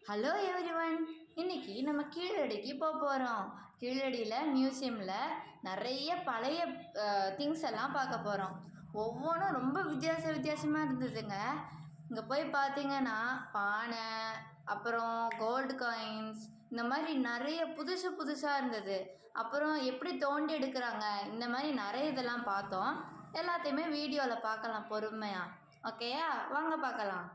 Hello everyone. இன்னைக்கு நம்ம கீழடிக்கு போகிறோம். கீழடியில் மியூசியமில் நிறைய பழைய திங்ஸ் எல்லாம் பார்க்க போகிறோம். ஒவ்வொன்றும் ரொம்ப வித்தியாசமாக இருந்ததுங்க. இங்கே போய் பார்த்தீங்கன்னா பானை, அப்புறம் கோல்டு காயின்ஸ், இந்த மாதிரி நிறைய புதுசாக இருந்தது. அப்புறம் எப்படி தோண்டி எடுக்கிறாங்க, இந்த மாதிரி நிறைய இதெல்லாம் பார்த்தோம். எல்லாத்தையுமே வீடியோவில் பார்க்கலாம் பொறுமையாக. ஓகேயா, வாங்க பார்க்கலாம்.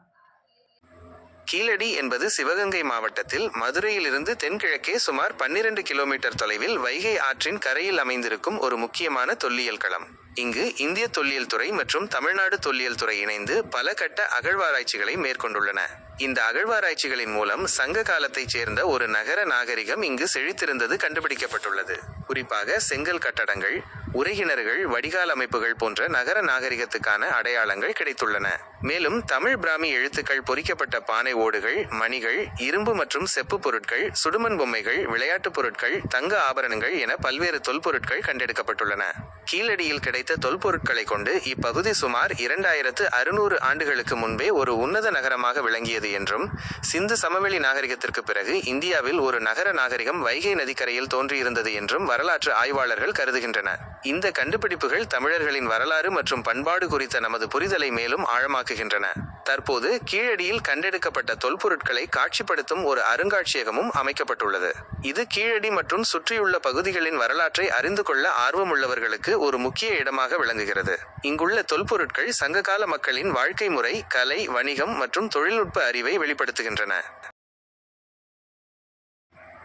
கீழடி என்பது சிவகங்கை மாவட்டத்தில் மதுரையிலிருந்து தென்கிழக்கே சுமார் 12 கிலோமீட்டர் தொலைவில் வைகை ஆற்றின் கரையில் அமைந்திருக்கும் ஒரு முக்கியமான தொல்லியல் களம். இங்கு இந்திய தொல்லியல் துறை மற்றும் தமிழ்நாடு தொல்லியல் துறை இணைந்து பல கட்ட அகழ்வாராய்ச்சிகளை மேற்கொண்டுள்ளன. இந்த அகழ்வாராய்ச்சிகளின் மூலம் சங்க காலத்தைச் சேர்ந்த ஒரு நகர நாகரிகம் இங்கு செழித்திருந்தது கண்டுபிடிக்கப்பட்டுள்ளது. குறிப்பாக செங்கல் கட்டடங்கள், உறைகிணறுகள், வடிகால் அமைப்புகள் போன்ற நகர நாகரிகத்துக்கான அடையாளங்கள் கிடைத்துள்ளன. மேலும் தமிழ் பிராமி எழுத்துக்கள் பொறிக்கப்பட்ட பானை ஓடுகள், மணிகள், இரும்பு மற்றும் செப்பு பொருட்கள், சுடுமண் பொம்மைகள், விளையாட்டுப் பொருட்கள், தங்க ஆபரணங்கள் என பல்வேறு தொல்பொருட்கள் கண்டெடுக்கப்பட்டுள்ளன. கீழடியில் கிடைத்த தொல்பொருட்களை கொண்டு இப்பகுதி சுமார் 2600 ஆண்டுகளுக்கு முன்பே ஒரு உன்னத நகரமாக விளங்கியது என்றும், சிந்து சமவெளி நாகரிகத்திற்கு பிறகு இந்தியாவில் ஒரு நகர நாகரிகம் வைகை நதிக்கரையில் தோன்றியிருந்தது என்றும் வரலாற்று ஆய்வாளர்கள் கருதுகின்றனர். இந்த கண்டுபிடிப்புகள் தமிழர்களின் வரலாறு மற்றும் பண்பாடு குறித்த நமது புரிதலை மேலும் ஆழமாக்குகின்றன. தற்போது கீழடியில் கண்டெடுக்கப்பட்ட தொல்பொருட்களை காட்சிப்படுத்தும் ஒரு அருங்காட்சியகமும் அமைக்கப்பட்டுள்ளது. இது கீழடி மற்றும் சுற்றியுள்ள பகுதிகளின் வரலாற்றை அறிந்து கொள்ள ஆர்வமுள்ளவர்களுக்கு ஒரு முக்கிய இடமாக விளங்குகிறது. இங்குள்ள தொல்பொருட்கள் சங்ககால மக்களின் வாழ்க்கை முறை, கலை, வணிகம் மற்றும் தொழில்நுட்ப அறிவை வெளிப்படுத்துகின்றன.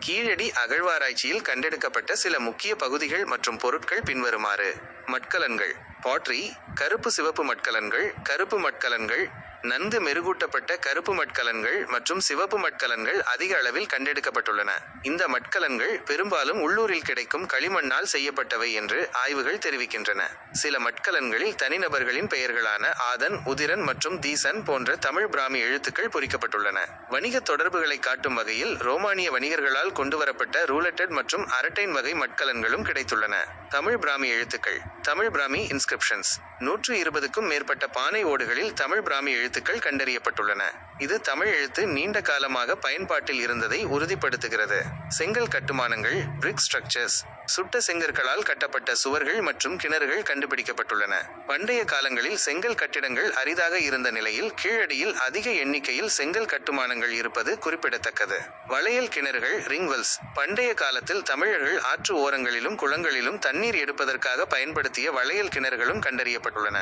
கீழடி அகழ்வாராய்ச்சியில் கண்டெடுக்கப்பட்ட சில முக்கிய பகுதிகள் மற்றும் பொருட்கள் பின்வருமாறு. மட்கலன்கள், பாட்ரி, கருப்பு சிவப்பு மட்கலன்கள், கருப்பு மட்கலன்கள், நன்கு மெருகூட்டப்பட்ட கருப்பு மட்கலன்கள் மற்றும் சிவப்பு மட்கலன்கள் அதிக அளவில் கண்டெடுக்கப்பட்டுள்ளன. இந்த மட்கலன்கள் பெரும்பாலும் உள்ளூரில் கிடைக்கும் களிமண்ணால் செய்யப்பட்டவை என்று ஆய்வுகள் தெரிவிக்கின்றன. சில மட்கலன்களில் தனிநபர்களின் பெயர்களான ஆதன், உதிரன் மற்றும் தீசன் போன்ற தமிழ் பிராமி எழுத்துக்கள் பொறிக்கப்பட்டுள்ளன. வணிக தொடர்புகளை காட்டும் வகையில் ரோமானிய வணிகர்களால் கொண்டுவரப்பட்ட ரூலட்டட் மற்றும் அரட்டைன் வகை மட்கலன்களும் கிடைத்துள்ளன. தமிழ் பிராமி எழுத்துக்கள், தமிழ் பிராமி இன்ஸ்கிரிப்ஷன்ஸ். 120க்கும் மேற்பட்ட பானை ஓடுகளில் தமிழ் பிராமி எழுத்துக்கள் கண்டறியப்பட்டுள்ளன. இது தமிழ் எழுத்து நீண்ட காலமாக பயன்பாட்டில் இருந்ததை உறுதிப்படுத்துகிறது. செங்கல் கட்டுமானங்கள், பிரிக் ஸ்ட்ரக்சர்ஸ். சுட்ட செங்கற்களால் கட்டப்பட்ட சுவர்கள் மற்றும் கிணறுகள் கண்டுபிடிக்கப்பட்டுள்ளன. பண்டைய காலங்களில் செங்கல் கட்டிடங்கள் அரிதாக இருந்த நிலையில் கீழடியில் அதிக எண்ணிக்கையில் செங்கல் கட்டுமானங்கள் இருப்பது குறிப்பிடத்தக்கது. வளையல் கிணறுகள், ரிங்வெல்ஸ். பண்டைய காலத்தில் தமிழர்கள் ஆற்று ஓரங்களிலும் குளங்களிலும் தண்ணீர் எடுப்பதற்காக பயன்படுத்திய வளையல் கிணறுகளும் கண்டறியப்பட்டுள்ளன.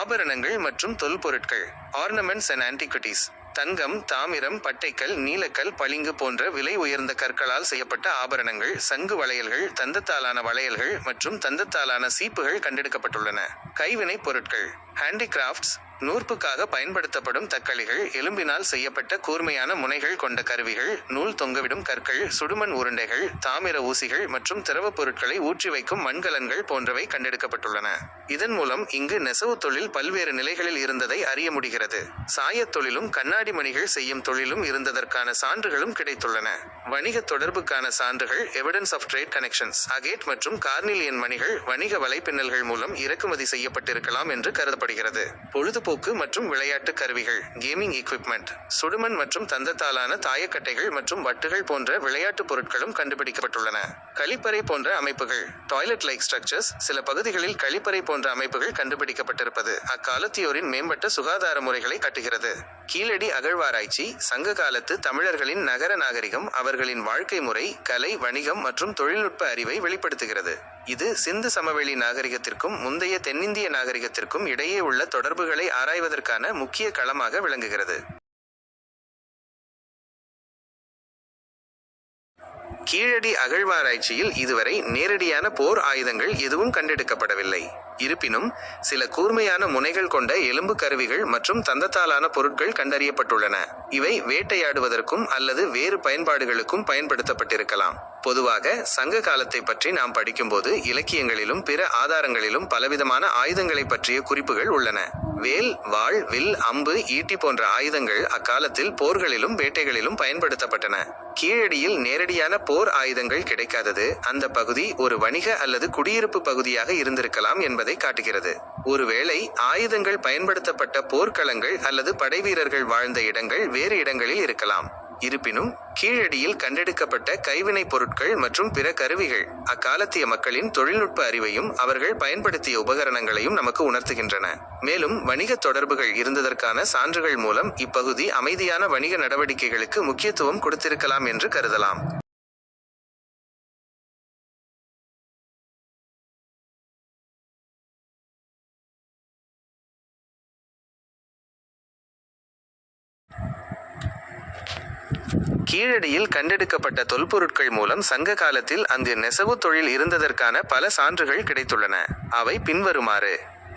ஆபரணங்கள் மற்றும் தொல்பொருட்கள், ஆர்னமெண்ட்ஸ் அண்ட் ஆன்டிக்விட்டீஸ். தங்கம், தாமிரம், பட்டைக்கல், நீலக்கல், பளிங்கு போன்ற விலை உயர்ந்த கற்களால் செய்யப்பட்ட ஆபரணங்கள், சங்கு வளையல்கள், தந்தத்தாலான வளையல்கள் மற்றும் தந்தத்தாலான சீப்புகள் கண்டெடுக்கப்பட்டுள்ளன. கைவினைப் பொருட்கள், ஹேண்டிகிராஃப்ட்ஸ். நூற்புக்காக பயன்படுத்தப்படும் தக்களிகள், எலும்பினால் செய்யப்பட்ட கூர்மையான முனைகள் கொண்ட கருவிகள், நூல் தொங்கவிடும் கற்கள், சுடுமண் உருண்டைகள், தாமிர ஊசிகள் மற்றும் திரவ பொருட்களை ஊற்றி வைக்கும் மண்கலன்கள் போன்றவை கண்டெடுக்கப்பட்டுள்ளன. இதன் மூலம் இங்கு நெசவு தொழில் பல்வேறு நிலைகளில் இருந்ததை அறிய முடிகிறது. சாயத் தொழிலும் கண்ணாடி மணிகள் செய்யும் தொழிலும் இருந்ததற்கான சான்றுகளும் கிடைத்துள்ளன. வணிக தொடர்புக்கான சான்றுகள், evidence of trade connections. Agate மற்றும் கார்னிலியன் மணிகள் வணிக வலைப்பின்னல்கள் மூலம் இறக்குமதி செய்யப்பட்டிருக்கலாம் என்று கருதப்படுகிறது. பொழுதுபோக்கு மற்றும் விளையாட்டு கருவிகள், கேமிங் எக்விப்மெண்ட். சுடுமண் மற்றும் தந்தத்தாலான தாயக்கட்டைகள் மற்றும் வட்டுகள் போன்ற விளையாட்டு பொருட்களும் கண்டுபிடிக்கப்பட்டுள்ளன. கழிப்பறை போன்ற அமைப்புகள், டாய்லெட் லைக் ஸ்ட்ரக்சர்ஸ். சில பகுதிகளில் கழிப்பறை போன்ற அமைப்புகள் கண்டுபிடிக்கப்பட்டிருப்பது அக்காலத்தியோரின் மேம்பட்ட சுகாதார முறைகளை காட்டுகிறது. கீழடி அகழ்வாராய்ச்சி சங்க காலத்து தமிழர்களின் நகர நாகரிகம், அவர்களின் வாழ்க்கை முறை, கலை, வணிகம் மற்றும் தொழில்நுட்ப அறிவை வெளிப்படுத்துகிறது. இது சிந்து சமவெளி நாகரிகத்திற்கும் முந்தைய தென்னிந்திய நாகரிகத்திற்கும் இடையே உள்ள தொடர்புகளை ஆராய்வதற்கான முக்கிய களமாக விளங்குகிறது. கீழடி அகழ்வாராய்ச்சியில் இதுவரை நேரடியான போர் ஆயுதங்கள் எதுவும் கண்டெடுக்கப்படவில்லை. இருப்பினும் சில கூர்மையான முனைகள் கொண்ட எலும்பு கருவிகள் மற்றும் தந்தத்தாலான பொருட்கள் கண்டறியப்பட்டுள்ளன. இவை வேட்டையாடுவதற்கும் அல்லது வேறு பயன்பாடுகளுக்கும் பயன்படுத்தப்பட்டிருக்கலாம். பொதுவாக சங்க காலத்தை பற்றி நாம் படிக்கும்போது இலக்கியங்களிலும் பிற ஆதாரங்களிலும் பலவிதமான ஆயுதங்களை பற்றிய குறிப்புகள் உள்ளன. வேல், வாள், வில், அம்பு, ஈட்டி போன்ற ஆயுதங்கள் அக்காலத்தில் போர்களிலும் வேட்டைகளிலும் பயன்படுத்தப்பட்டன. கீழடியில் நேரடியான போர் ஆயுதங்கள் கிடைக்காதது அந்த பகுதி ஒரு வணிக அல்லது குடியிருப்பு பகுதியாக இருந்திருக்கலாம் என்பதை காட்டுகிறது. ஒருவேளை ஆயுதங்கள் பயன்படுத்தப்பட்ட போர்க்களங்கள் அல்லது படைவீரர்கள் வாழ்ந்த இடங்கள் வேறு இடங்களில் இருக்கலாம். இருப்பினும் கீழடியில் கண்டெடுக்கப்பட்ட கைவினைப் பொருட்கள் மற்றும் பிற கருவிகள் அக்காலத்திய மக்களின் தொழில்நுட்ப அறிவையும் அவர்கள் பயன்படுத்திய உபகரணங்களையும் நமக்கு உணர்த்துகின்றன. மேலும் வணிக தொடர்புகள் இருந்ததற்கான சான்றுகள் மூலம் இப்பகுதி அமைதியான வணிக நடவடிக்கைகளுக்கு முக்கியத்துவம் கொடுத்திருக்கலாம் என்று கருதலாம். கீழடியில் கண்டெடுக்கப்பட்ட தொல்பொருட்கள் மூலம் சங்க காலத்தில் அங்கு நெசவு தொழில் இருந்ததற்கான பல சான்றுகள் கிடைத்துள்ளன. அவை பின்வருமாறு: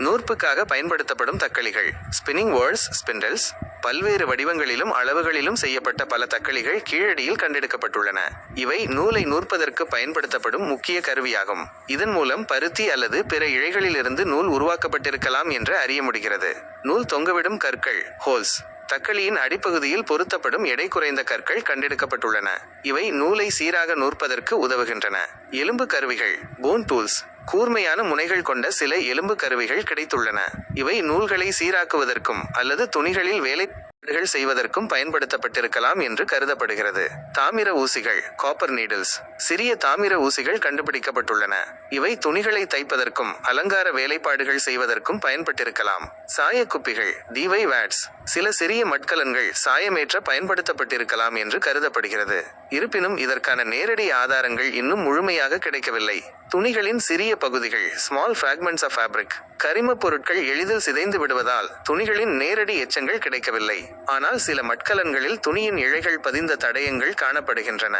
நூற்புக்காக பயன்படுத்தப்படும் தக்களிகள், ஸ்பின்னிங் வோல்ஸ், ஸ்பிண்டல்ஸ். பல்வேறு வடிவங்களிலும் அளவுகளிலும் செய்யப்பட்ட பல தக்களிகள் கீழடியில் கண்டெடுக்கப்பட்டுள்ளன. இவை நூலை நூற்பதற்கு பயன்படுத்தப்படும் முக்கிய கருவியாகும். இதன் மூலம் பருத்தி அல்லது பிற இழைகளிலிருந்து நூல் உருவாக்கப்பட்டிருக்கலாம் என்று அறிய முடிகிறது. நூல் தொங்கவிடும் கற்கள், ஹோல்ஸ். தக்களியின் அடிப்பகுதியில் பொருத்தப்படும் எடை குறைந்த கற்கள் கண்டெடுக்கப்பட்டுள்ளன. இவை நூலை சீராக நூற்பதற்கு உதவுகின்றன. எலும்பு கருவிகள், போன் டூல்ஸ். கூர்மையான முனைகள் கொண்ட சில எலும்பு கருவிகள் கிடைத்துள்ளன. இவை நூல்களை சீராக்குவதற்கும் அல்லது துணிகளில் வேலைப்பாடுகள் செய்வதற்கும் பயன்படுத்தப்பட்டிருக்கலாம் என்று கருதப்படுகிறது. தாமிர ஊசிகள், காப்பர் நீடில்ஸ். சிறிய தாமிர ஊசிகள் கண்டுபிடிக்கப்பட்டுள்ளன. இவை துணிகளை தைப்பதற்கும் அலங்கார வேலைப்பாடுகள் செய்வதற்கும் பயன்பட்டிருக்கலாம். சாயக்குப்பிகள், டிவை வேட்ஸ். சில சிறிய மட்கலன்கள் சாயமேற்ற பயன்படுத்தப்பட்டிருக்கலாம் என்று கருதப்படுகிறது. இருப்பினும் இதற்கான நேரடி ஆதாரங்கள் இன்னும் முழுமையாக கிடைக்கவில்லை. துணிகளின் சிறிய பகுதிகள், ஸ்மால் ஃபிராக்மெண்ட்ஸ் ஆஃப் ஃபேப்ரிக். கரிமப் பொருட்கள் எளிதில் சிதைந்து விடுவதால் துணிகளின் நேரடி எச்சங்கள் கிடைக்கவில்லை. ஆனால் சில மட்கலன்களில் துணியின் இழைகள் பதிந்த தடயங்கள் காணப்படுகின்றன.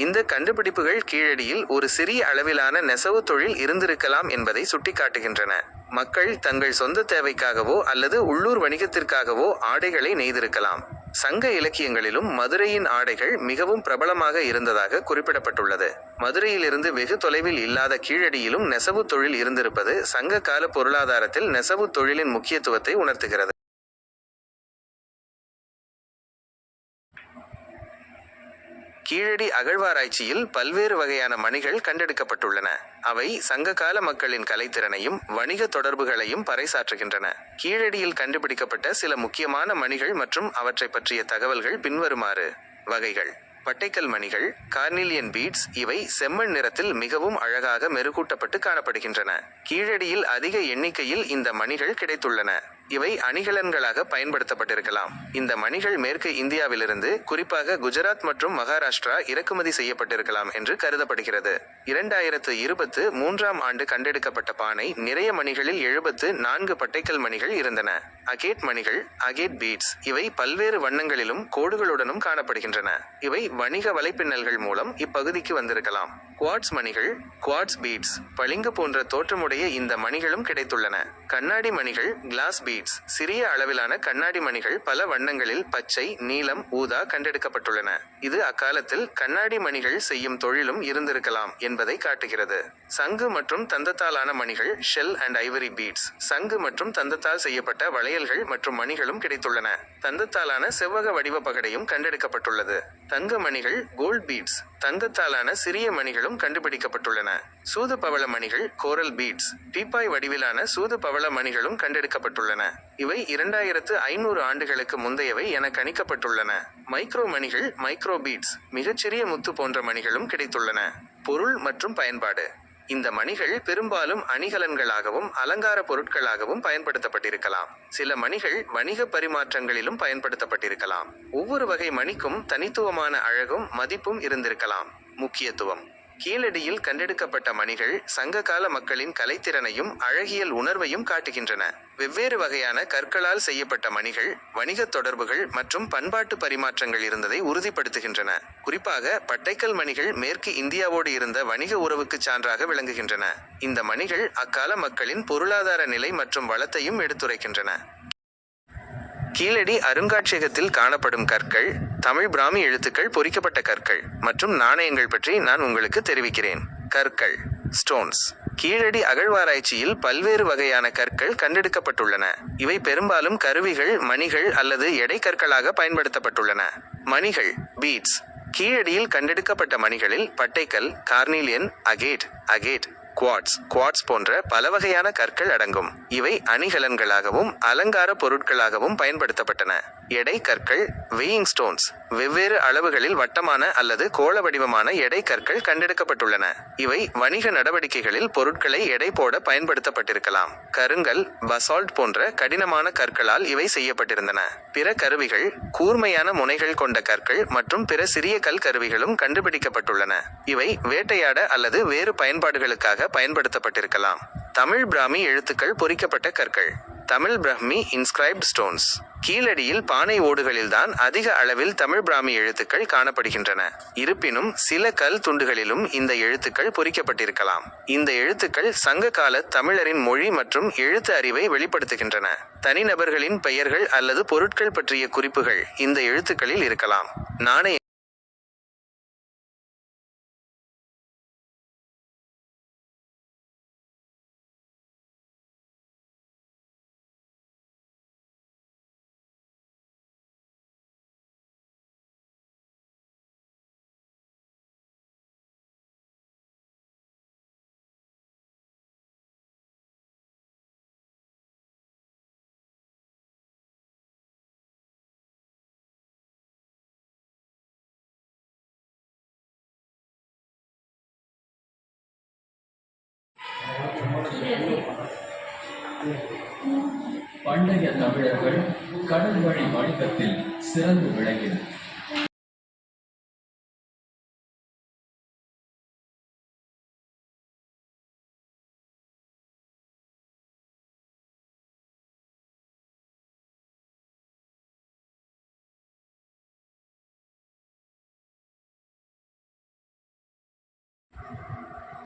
இந்த கண்டுபிடிப்புகள் கீழடியில் ஒரு சிறிய அளவிலான நெசவு தொழில் இருந்திருக்கலாம் என்பதை சுட்டிக்காட்டுகின்றன. மக்கள் தங்கள் சொந்த தேவைக்காகவோ அல்லது உள்ளூர் வணிகத்திற்காகவோ ஆடைகளை நெய்திருக்கலாம். சங்க இலக்கியங்களிலும் மதுரையின் ஆடைகள் மிகவும் பிரபலமாக இருந்ததாக குறிப்பிடப்பட்டுள்ளது. மதுரையிலிருந்து வெகு தொலைவில் இல்லாத கீழடியிலும் நெசவு தொழில் இருந்திருப்பது சங்க கால பொருளாதாரத்தில் நெசவு தொழிலின் முக்கியத்துவத்தை உணர்த்துகிறது. கீழடி அகழ்வாராய்ச்சியில் பல்வேறு வகையான மணிகள் கண்டெடுக்கப்பட்டுள்ளன. அவை சங்ககால மக்களின் கலைத்திறனையும் வணிக தொடர்புகளையும் பறைசாற்றுகின்றன. கீழடியில் கண்டுபிடிக்கப்பட்ட சில முக்கியமான மணிகள் மற்றும் அவற்றை பற்றிய தகவல்கள் பின்வருமாறு. வகைகள்: பட்டைக்கல் மணிகள், கார்னிலியன் பீட்ஸ். இவை செம்மண் நிறத்தில் மிகவும் அழகாக மெருகூட்டப்பட்டு காணப்படுகின்றன. கீழடியில் அதிக எண்ணிக்கையில் இந்த மணிகள் கிடைத்துள்ளன. இவை அணிகலன்களாக பயன்படுத்தப்பட்டிருக்கலாம். இந்த மணிகள் மேற்கு இந்தியாவிலிருந்து, குறிப்பாக குஜராத் மற்றும் மகாராஷ்டிரா இறக்குமதி செய்யப்பட்டிருக்கலாம் என்று கருதப்படுகிறது. 2023ஆம் ஆண்டு கண்டெடுக்கப்பட்ட பானை நிறைய மணிகளில் 74 பட்டைக்கல் மணிகள் இருந்தன. அகேட் மணிகள், அகேட் பீட்ஸ். இவை பல்வேறு வண்ணங்களிலும் கோடுகளுடனும் காணப்படுகின்றன. இவை வணிக வலைப்பின்னல்கள் மூலம் இப்பகுதிக்கு வந்திருக்கலாம். குவார்ட்ஸ் மணிகள், குவார்ட்ஸ் பீட்ஸ். பளிங்கு போன்ற தோற்றமுடைய இந்த மணிகளும் கிடைத்துள்ளன. கண்ணாடி மணிகள், கிளாஸ் பீட்ஸ். சிறிய அளவிலான கண்ணாடி மணிகள் பல வண்ணங்களில் பச்சை, நீலம், ஊதா கண்டெடுக்கப்பட்டுள்ளன. இது அக்காலத்தில் கண்ணாடி மணிகள் செய்யும் தொழிலும் இருந்திருக்கலாம் என்பதை காட்டுகிறது. சங்கு மற்றும் தந்தத்தாலான மணிகள், ஷெல் அண்ட் ஐவரி பீட்ஸ். சங்கு மற்றும் தந்தத்தால் செய்யப்பட்ட வளையல்கள் மற்றும் மணிகளும் கிடைத்துள்ளன. தந்தத்தாலான செவ்வக வடிவ பகடையும் கண்டெடுக்கப்பட்டுள்ளது. தங்க மணிகள், கோல்ட் பீட்ஸ். தங்கத்தாலான சிறிய மணிகளும் கண்டுபிடிக்கப்பட்டுள்ளன. சூது பவள மணிகள், கோரல் பீட்ஸ். பீப்பாய் வடிவிலான சூது பவள மணிகளும் கண்டெடுக்கப்பட்டுள்ளன. இவை 2500 ஆண்டுகளுக்கு முந்தையவை என கணிக்கப்பட்டுள்ளன. மைக்ரோ மணிகள், மைக்ரோ பீட்ஸ். மிகச்சிறிய முத்து போன்ற மணிகளும் கிடைத்துள்ளன. பொருள் மற்றும் பயன்பாடு: இந்த மணிகள் பெரும்பாலும் அணிகலன்களாகவும் அலங்கார பொருட்களாகவும் பயன்படுத்தப்பட்டிருக்கலாம். சில மணிகள் வணிக பரிமாற்றங்களிலும் பயன்படுத்தப்பட்டிருக்கலாம். ஒவ்வொரு வகை மணிக்கும் தனித்துவமான அழகும் மதிப்பும் இருந்திருக்கலாம். முக்கியத்துவம்: கீழடியில் கண்டெடுக்கப்பட்ட மணிகள் சங்ககால மக்களின் கலைத்திறனையும் அழகியல் உணர்வையும் காட்டுகின்றன. வெவ்வேறு வகையான கற்களால் செய்யப்பட்ட மணிகள் வணிகத் தொடர்புகள் மற்றும் பண்பாட்டு பரிமாற்றங்கள் இருந்ததை உறுதிப்படுத்துகின்றன. குறிப்பாக பட்டைக்கல் மணிகள் மேற்கு இந்தியாவோடு இருந்த வணிக உறவுக்கு சான்றாக விளங்குகின்றன. இந்த மணிகள் அக்கால மக்களின் பொருளாதார நிலை மற்றும் வளத்தையும் எடுத்துரைக்கின்றன. கீழடி அருங்காட்சியகத்தில் காணப்படும் கற்கள், தமிழ் பிராமி எழுத்துக்கள் பொறிக்கப்பட்ட கற்கள் மற்றும் நாணயங்கள் பற்றி நான் உங்களுக்கு தெரிவிக்கிறேன். கற்கள், ஸ்டோன்ஸ். கீழடி அகழ்வாராய்ச்சியில் பல்வேறு வகையான கற்கள் கண்டெடுக்கப்பட்டுள்ளன. இவை பெரும்பாலும் கருவிகள், மணிகள் அல்லது எடை கற்களாக பயன்படுத்தப்பட்டுள்ளன. மணிகள், பீட்ஸ். கீழடியில் கண்டெடுக்கப்பட்ட மணிகளில் பட்டைக்கல், கார்னிலியன், அகேட், குவாட்ஸ் போன்ற பல வகையான கற்கள் அடங்கும். இவை அணிகலன்களாகவும் அலங்கார பொருட்களாகவும் பயன்படுத்தப்பட்டன. எடை கற்கள் வெயிங் ஸ்டோன்ஸ். வெவ்வேறு அளவுகளில் வட்டமான அல்லது கோள வடிவமான எடை கற்கள் கண்டெடுக்கப்பட்டுள்ளன. இவை வணிக நடவடிக்கைகளில் பொருட்களை எடை போட பயன்படுத்தப்பட்டிருக்கலாம். கருங்கல் பசால்ட் போன்ற கடினமான கற்களால் இவை செய்யப்பட்டிருந்தன. பிற கருவிகள் கூர்மையான முனைகள் கொண்ட கற்கள் மற்றும் பிற சிறிய கல் கருவிகளும் கண்டுபிடிக்கப்பட்டுள்ளன. இவை வேட்டையாட அல்லது வேறு பயன்பாடுகளுக்காக பயன்படுத்தப்பட்டிருக்கலாம். தமிழ் பிராமி எழுத்துக்கள் பொறிக்கப்பட்ட கற்கள். Tamil Brahmi inscribed stones. கீழடியில் பானை ஓடுகளில்தான் அதிக அளவில் தமிழ் பிராமி எழுத்துக்கள் காணப்படுகின்றன. இருப்பினும் சில கல் துண்டுகளிலும் இந்த எழுத்துக்கள் பொறிக்கப்பட்டிருக்கலாம். இந்த எழுத்துக்கள் சங்க கால தமிழரின் மொழி மற்றும் எழுத்து அறிவை வெளிப்படுத்துகின்றன. தனிநபர்களின் பெயர்கள் அல்லது பொருட்கள் பற்றிய குறிப்புகள் இந்த எழுத்துக்களில் இருக்கலாம். நாணய பண்டைய தமிழர்கள் கடல் வழி வணிகத்தில் சிறந்து விளங்கினர்.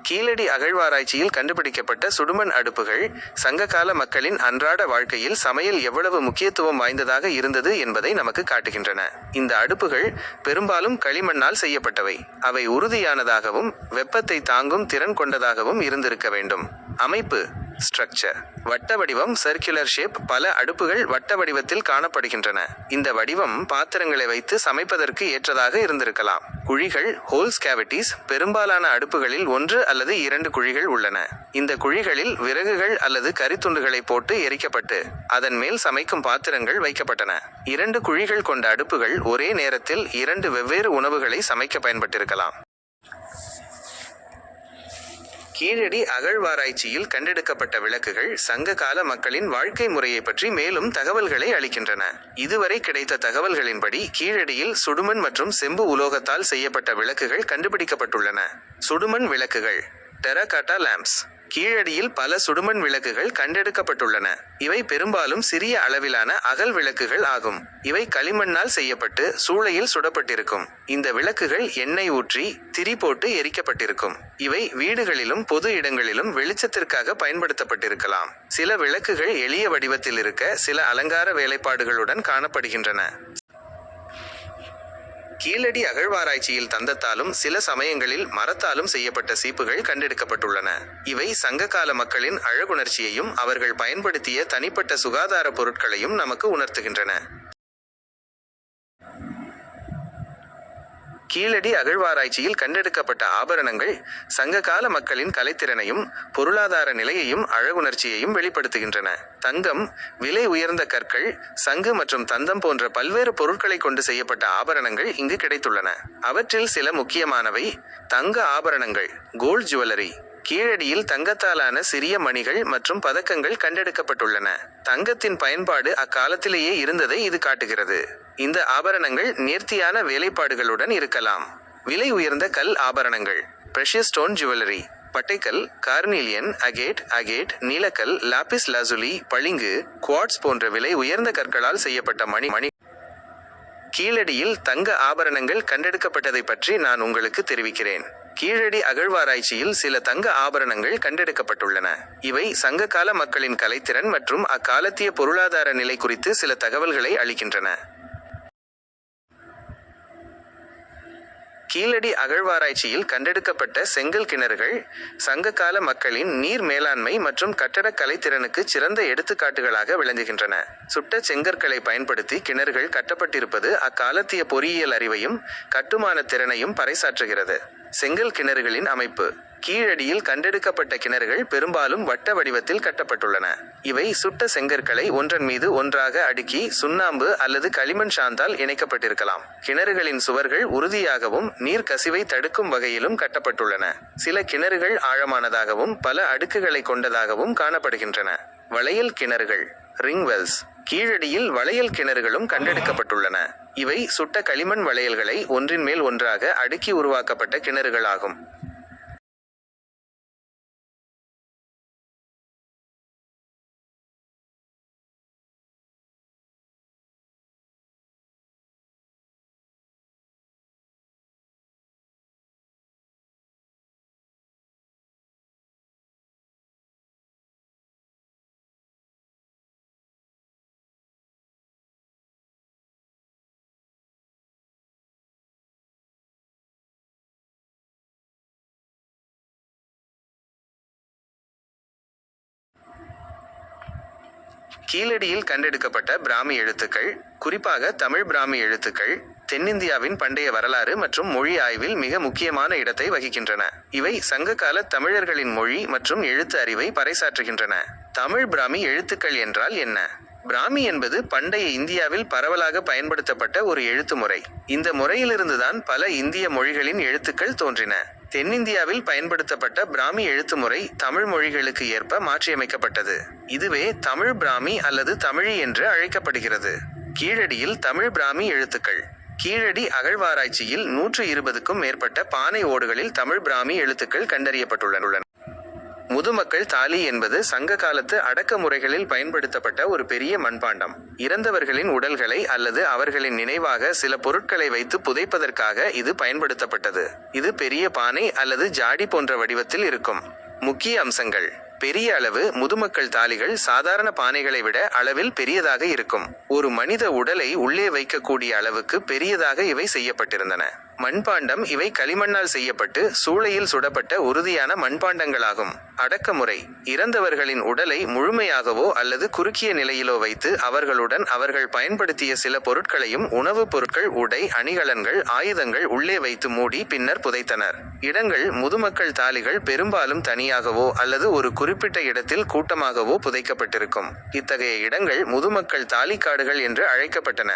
கீழடி அகழ்வாராய்ச்சியில் கண்டுபிடிக்கப்பட்ட சுடுமண் அடுப்புகள் சங்ககால மக்களின் அன்றாட வாழ்க்கையில் சமையல் எவ்வளவு முக்கியத்துவம் வாய்ந்ததாக இருந்தது என்பதை நமக்கு காட்டுகின்றன. இந்த அடுப்புகள் பெரும்பாலும் களிமண்ணால் செய்யப்பட்டவை. அவை உறுதியானதாகவும் வெப்பத்தை தாங்கும் திறன் கொண்டதாகவும் இருந்திருக்க வேண்டும். அமைப்பு ஸ்ட்ரக்சர் வட்ட வடிவம் சர்க்குலர் ஷேப். பல அடுப்புகள் வட்ட வடிவத்தில் காணப்படுகின்றன. இந்த வடிவம் பாத்திரங்களை வைத்து சமைப்பதற்கு ஏற்றதாக இருந்திருக்கலாம். குழிகள் ஹோல்ஸ் கேவிட்டிஸ். பெரும்பாலான அடுப்புகளில் 1 அல்லது 2 குழிகள் உள்ளன. இந்த குழிகளில் விறகுகள் அல்லது கரித்துண்டுகளை போட்டு எரிக்கப்பட்டு அதன் மேல் சமைக்கும் பாத்திரங்கள் வைக்கப்பட்டன. 2 குழிகள் கொண்ட அடுப்புகள் ஒரே நேரத்தில் 2 வெவ்வேறு உணவுகளை சமைக்க பயன்பட்டிருக்கலாம். கீழடி அகழ்வாராய்ச்சியில் கண்டெடுக்கப்பட்ட விளக்குகள் சங்க கால மக்களின் வாழ்க்கை முறையை பற்றி மேலும் தகவல்களை அளிக்கின்றன. இதுவரை கிடைத்த தகவல்களின்படி கீழடியில் சுடுமண் மற்றும் செம்பு உலோகத்தால் செய்யப்பட்ட விளக்குகள் கண்டுபிடிக்கப்பட்டுள்ளன. சுடுமண் விளக்குகள் டெரகாட்டா லேம்ப்ஸ். கீழடியில் பல சுடுமண் விளக்குகள் கண்டெடுக்கப்பட்டுள்ளன. இவை பெரும்பாலும் சிறிய அளவிலான அகல் விளக்குகள் ஆகும். இவை களிமண்ணால் செய்யப்பட்டு சூளையில் சுடப்பட்டிருக்கும். இந்த விளக்குகள் எண்ணெய் ஊற்றி திரி போட்டு எரிக்கப்பட்டிருக்கும். இவை வீடுகளிலும் பொது இடங்களிலும் வெளிச்சத்திற்காக பயன்படுத்தப்பட்டிருக்கலாம். சில விளக்குகள் எளிய வடிவத்தில் இருக்க சில அலங்கார வேலைப்பாடுகளுடன் காணப்படுகின்றன. கீழடி அகழ்வாராய்ச்சியில் தந்தத்தாலும் சில சமயங்களில் மரத்தாலும் செய்யப்பட்ட சீப்புகள் கண்டெடுக்கப்பட்டுள்ளன. இவை சங்ககால மக்களின் அழகுணர்ச்சியையும் அவர்கள் பயன்படுத்திய தனிப்பட்ட சுகாதார பொருட்களையும் நமக்கு உணர்த்துகின்றன. கீழடி அகழ்வாராய்ச்சியில் கண்டெடுக்கப்பட்ட ஆபரணங்கள் சங்ககால மக்களின் கலைத்திறனையும் பொருளாதார நிலையையும் அழகுணர்ச்சியையும் வெளிப்படுத்துகின்றன. தங்கம், விலை உயர்ந்த கற்கள், சங்கு மற்றும் தந்தம் போன்ற பல்வேறு பொருட்களை கொண்டு செய்யப்பட்ட ஆபரணங்கள் இங்கு கிடைத்துள்ளன. அவற்றில் சில முக்கியமானவை: தங்க ஆபரணங்கள் கோல்ட் ஜுவல்லரி. கீழடியில் தங்கத்தாலான சிறிய மணிகள் மற்றும் பதக்கங்கள் கண்டெடுக்கப்பட்டுள்ளன. தங்கத்தின் பயன்பாடு அக்காலத்திலேயே இருந்ததை இது காட்டுகிறது. இந்த ஆபரணங்கள் நேர்த்தியான வேலைப்பாடுகளுடன் இருக்கலாம். விலை உயர்ந்த கல் ஆபரணங்கள் பிரஷியஸ் ஸ்டோன் ஜுவல்லரி. பட்டைக்கல், கார்னீலியன், அகேட், நீலக்கல், லாபிஸ் லாசுலி, பளிங்கு, குவாட்ஸ் போன்ற விலை உயர்ந்த கற்களால் செய்யப்பட்ட மணி. கீழடியில் தங்க ஆபரணங்கள் கண்டெடுக்கப்பட்டதை பற்றி நான் உங்களுக்கு தெரிவிக்கிறேன். கீழடி அகழ்வாராய்ச்சியில் சில தங்க ஆபரணங்கள் கண்டெடுக்கப்பட்டுள்ளன. இவை சங்ககால மக்களின் கலைத்திறன் மற்றும் அக்காலத்திய பொருளாதார நிலை குறித்து சில தகவல்களை அளிக்கின்றன. கீழடி அகழ்வாராய்ச்சியில் கண்டெடுக்கப்பட்ட செங்கல் கிணறுகள் சங்ககால மக்களின் நீர் மேலாண்மை மற்றும் கட்டடக் கலைத்திறனுக்கு சிறந்த எடுத்துக்காட்டுகளாக விளங்குகின்றன. சுட்ட செங்கற்களை பயன்படுத்தி கிணறுகள் கட்டப்பட்டிருப்பது அக்காலத்திய பொறியியல் அறிவையும் கட்டுமான திறனையும் பறைசாற்றுகிறது. செங்கல் கிணறுகளின் அமைப்பு. கீழடியில் கண்டெடுக்கப்பட்ட கிணறுகள் பெரும்பாலும் வட்ட வடிவத்தில் கட்டப்பட்டுள்ளன. இவை சுட்ட செங்கற்களை ஒன்றன் மீது ஒன்றாக அடுக்கி சுண்ணாம்பு அல்லது களிமண் சாந்தால் இணைக்கப்பட்டிருக்கலாம். கிணறுகளின் சுவர்கள் உறுதியாகவும் நீர் கசிவை தடுக்கும் வகையிலும் கட்டப்பட்டுள்ளன. சில கிணறுகள் ஆழமானதாகவும் பல அடுக்குகளை கொண்டதாகவும் காணப்படுகின்றன. வளையல் கிணறுகள் ரிங்வெல்ஸ். கீழடியில் வளையல் கிணறுகளும் கண்டெடுக்கப்பட்டுள்ளன. இவை சுட்ட களிமண் வளையல்களை ஒன்றின் மேல் ஒன்றாக அடுக்கி உருவாக்கப்பட்ட கிணறுகளாகும். கீழடியில் கண்டெடுக்கப்பட்ட பிராமி எழுத்துக்கள், குறிப்பாக தமிழ் பிராமி எழுத்துக்கள், தென்னிந்தியாவின் பண்டைய வரலாறு மற்றும் மொழி ஆய்வில் மிக முக்கியமான இடத்தை வகிக்கின்றன. இவை சங்ககால தமிழர்களின் மொழி மற்றும் எழுத்து அறிவை பறைசாற்றுகின்றன. தமிழ் பிராமி எழுத்துக்கள் என்றால் என்ன? பிராமி என்பது பண்டைய இந்தியாவில் பரவலாக பயன்படுத்தப்பட்ட ஒரு எழுத்து முறை. இந்த முறையிலிருந்துதான் பல இந்திய மொழிகளின் எழுத்துக்கள் தோன்றின. தென்னிந்தியாவில் பயன்படுத்தப்பட்ட பிராமி எழுத்து முறை தமிழ் மொழிகளுக்கு ஏற்ப மாற்றியமைக்கப்பட்டது. இதுவே தமிழ் பிராமி அல்லது தமிழி என்று அழைக்கப்படுகிறது. கீழடியில் தமிழ் பிராமி எழுத்துக்கள். கீழடி அகழ்வாராய்ச்சியில் 120க்கும் மேற்பட்ட பானை ஓடுகளில் தமிழ் பிராமி எழுத்துக்கள் கண்டறியப்பட்டுள்ளன. முதுமக்கள் தாலி என்பது சங்க காலத்து அடக்க முறைகளில் பயன்படுத்தப்பட்ட ஒரு பெரிய மண்பாண்டம். இறந்தவர்களின் உடல்களை அல்லது அவர்களின் நினைவாக சில பொருட்களை வைத்து புதைப்பதற்காக இது பயன்படுத்தப்பட்டது. இது பெரிய பானை அல்லது ஜாடி போன்ற வடிவத்தில் இருக்கும். முக்கிய அம்சங்கள். பெரிய அளவு. முதுமக்கள் தாலிகள் சாதாரண பானைகளை விட அளவில் பெரியதாக இருக்கும். ஒரு மனித உடலை உள்ளே வைக்கக்கூடிய அளவுக்கு பெரியதாக இவை செய்யப்பட்டிருந்தன. மண்பாண்டம். இவை களிமண்ணால் செய்யப்பட்டு சூளையில் சுடப்பட்ட உறுதியான மண்பாண்டங்களாகும். அடக்கமுறை. இறந்தவர்களின் உடலை முழுமையாகவோ அல்லது குறுகிய நிலையிலோ வைத்து அவர்களுடன் அவர்கள் பயன்படுத்திய சில பொருட்களையும் உணவுப் பொருட்கள், உடை, அணிகலன்கள், ஆயுதங்கள் உள்ளே வைத்து மூடி பின்னர் புதைத்தனர். இடங்கள். முதுமக்கள் தாலிகள் பெரும்பாலும் தனியாகவோ அல்லது ஒரு குறிப்பிட்ட இடத்தில் கூட்டமாகவோ புதைக்கப்பட்டிருக்கும். இத்தகைய இடங்கள் முதுமக்கள் தாலிக்காடுகள் என்று அழைக்கப்பட்டன.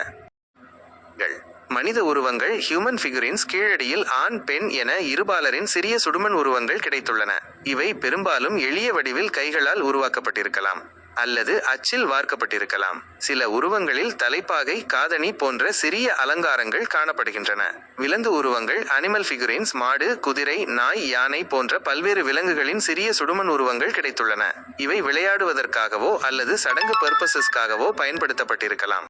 மனித உருவங்கள். ஹியூமன் ஃபிகுரின்ஸ். கீழடியில் ஆண், பெண் என இருபாலரின் சிறிய சுடுமண் உருவங்கள் கிடைத்துள்ளன. இவை பெரும்பாலும் எளிய வடிவில் கைகளால் உருவாக்கப்பட்டிருக்கலாம் அல்லது அச்சில் வார்க்கப்பட்டிருக்கலாம். சில உருவங்களில் தலைப்பாகை, காதணி போன்ற சிறிய அலங்காரங்கள் காணப்படுகின்றன. விலங்கு உருவங்கள். அனிமல் ஃபிகுரின்ஸ். மாடு, குதிரை, நாய், யானை போன்ற பல்வேறு விலங்குகளின் சிறிய சுடுமண் உருவங்கள் கிடைத்துள்ளன. இவை விளையாடுவதற்காகவோ அல்லது சடங்கு பர்பஸஸ்க்காகவோ பயன்படுத்தப்பட்டிருக்கலாம்.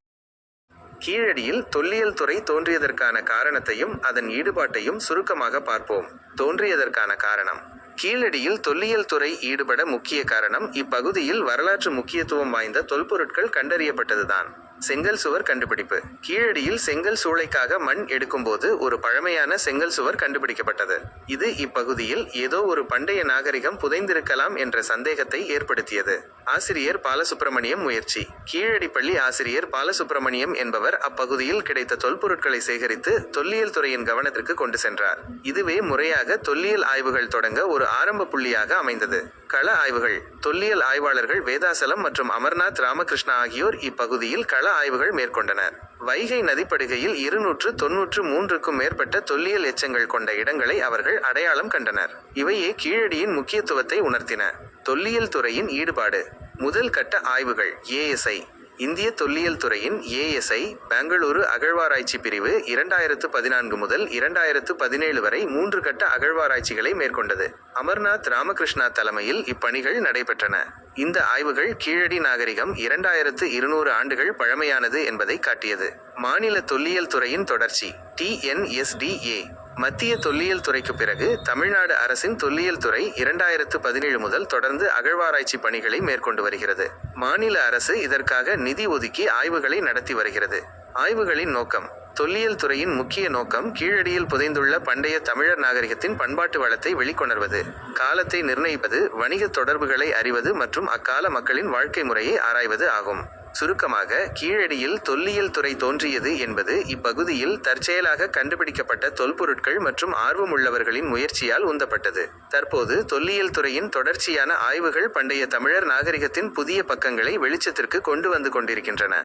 கீழடியில் தொல்லியல் துறை தோன்றியதற்கான காரணத்தையும் அதன் ஈடுபாட்டையும் சுருக்கமாக பார்ப்போம். தோன்றியதற்கான காரணம். கீழடியில் தொல்லியல் துறை ஈடுபட முக்கிய காரணம் இப்பகுதியில் வரலாற்று முக்கியத்துவம் வாய்ந்த தொல்பொருட்கள் கண்டறியப்பட்டதுதான். செங்கல் சுவர் கண்டுபிடிப்பு. கீழடியில் செங்கல் சூளைக்காக மண் எடுக்கும்போது ஒரு பழமையான செங்கல் சுவர் கண்டுபிடிக்கப்பட்டது. இது இப்பகுதியில் ஏதோ ஒரு பண்டைய நாகரிகம் புதைந்திருக்கலாம் என்ற சந்தேகத்தை ஏற்படுத்தியது. ஆசிரியர் பாலசுப்பிரமணியம் முயற்சி. கீழடி பள்ளி ஆசிரியர் பாலசுப்பிரமணியம் என்பவர் அப்பகுதியில் கிடைத்த தொல்பொருட்களை சேகரித்து தொல்லியல் துறையின் கவனத்திற்கு கொண்டு சென்றார். இதுவே முறையாக தொல்லியல் ஆய்வுகள் தொடங்க ஒரு ஆரம்ப புள்ளியாக அமைந்தது. கள ஆய்வுகள். தொல்லியல் ஆய்வாளர்கள் வேதாசலம் மற்றும் அமர்நாத் ராமகிருஷ்ணா ஆகியோர் இப்பகுதியில் கள ஆய்வுகள் மேற்கொண்டனர். வைகை நதிப்படுகையில் 293க்கும் மேற்பட்ட தொல்லியல் எச்சங்கள் கொண்ட இடங்களை அவர்கள் அடையாளம் கண்டனர். இவையே கீழடியின் முக்கியத்துவத்தை உணர்த்தின. தொல்லியல் துறையின் ஈடுபாடு. முதல் கட்ட ஆய்வுகள். ஏஎஸ்ஐ. இந்திய தொல்லியல் துறையின் ஏஎஸ்ஐ பெங்களூரு அகழ்வாராய்ச்சி பிரிவு 2014 முதல் 2017 வரை 3 கட்ட அகழ்வாராய்ச்சிகளை மேற்கொண்டது. அமர்நாத் ராமகிருஷ்ணா தலைமையில் இப்பணிகள் நடைபெற்றன. இந்த ஆய்வுகள் கீழடி நாகரிகம் 2200 ஆண்டுகள் பழமையானது என்பதை காட்டியது. மாநில தொல்லியல் துறையின் தொடர்ச்சி. TNSDA. மத்திய தொல்லியல் துறைக்கு பிறகு தமிழ்நாடு அரசின் தொல்லியல் துறை 2017 முதல் தொடர்ந்து அகழ்வாராய்ச்சி பணிகளை மேற்கொண்டு வருகிறது. மாநில அரசு இதற்காக நிதி ஒதுக்கி ஆய்வுகளை நடத்தி வருகிறது. ஆய்வுகளின் நோக்கம். தொல்லியல் துறையின் முக்கிய நோக்கம் கீழடியில் புதைந்துள்ள பண்டைய தமிழர் நாகரிகத்தின் பண்பாட்டு வளத்தை வெளிக்கொணர்வது, காலத்தை நிர்ணயிப்பது, வணிக தொடர்புகளை அறிவது மற்றும் அக்கால மக்களின் வாழ்க்கை முறையை ஆராய்வது ஆகும். சுருக்கமாக, கீழடியில் தொல்லியல் துறை தோன்றியது என்பது இப்பகுதியில் தற்செயலாக கண்டுபிடிக்கப்பட்ட தொல்பொருட்கள் மற்றும் ஆர்வமுள்ளவர்களின் முயற்சியால் உந்தப்பட்டது. தற்போது தொல்லியல் துறையின் தொடர்ச்சியான ஆய்வுகள் பண்டைய தமிழர் நாகரிகத்தின் புதிய பக்கங்களை வெளிச்சத்திற்கு கொண்டு வந்து கொண்டிருக்கின்றன.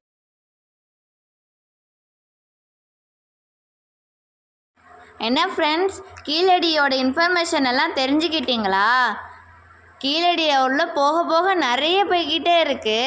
என்ன ஃப்ரெண்ட்ஸ், கீழடியோட இன்ஃபர்மேஷன் எல்லாம் தெரிஞ்சுக்கிட்டீங்களா? கீழடியை உள்ள போக போக நிறைய போய்கிட்டே இருக்கு.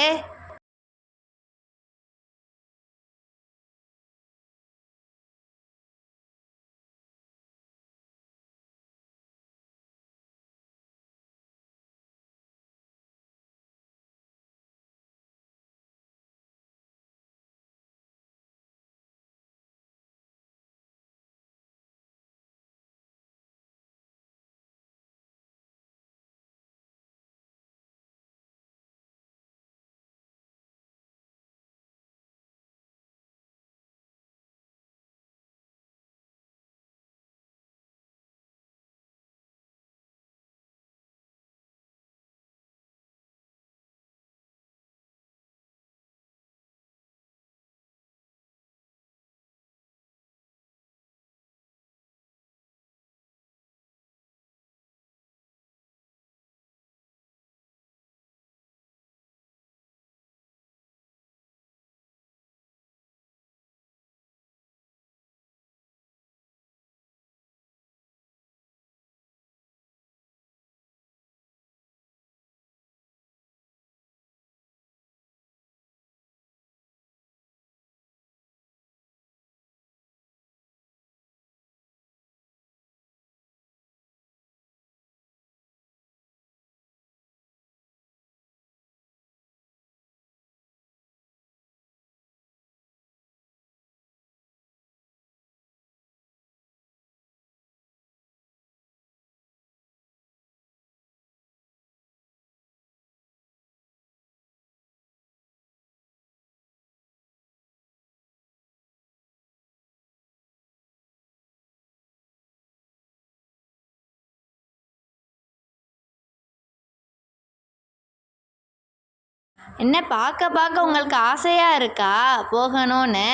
என்ன பார்க்க பார்க்க உங்களுக்கு ஆசையாக இருக்கா போகணும்னு?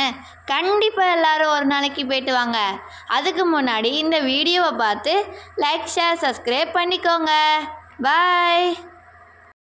கண்டிப்பாக எல்லாரும் ஒரு நாளைக்கு போயிட்டு வாங்க. அதுக்கு முன்னாடி இந்த வீடியோவை பார்த்து லைக், ஷேர், சப்ஸ்கிரைப் பண்ணிக்கோங்க. பாய்.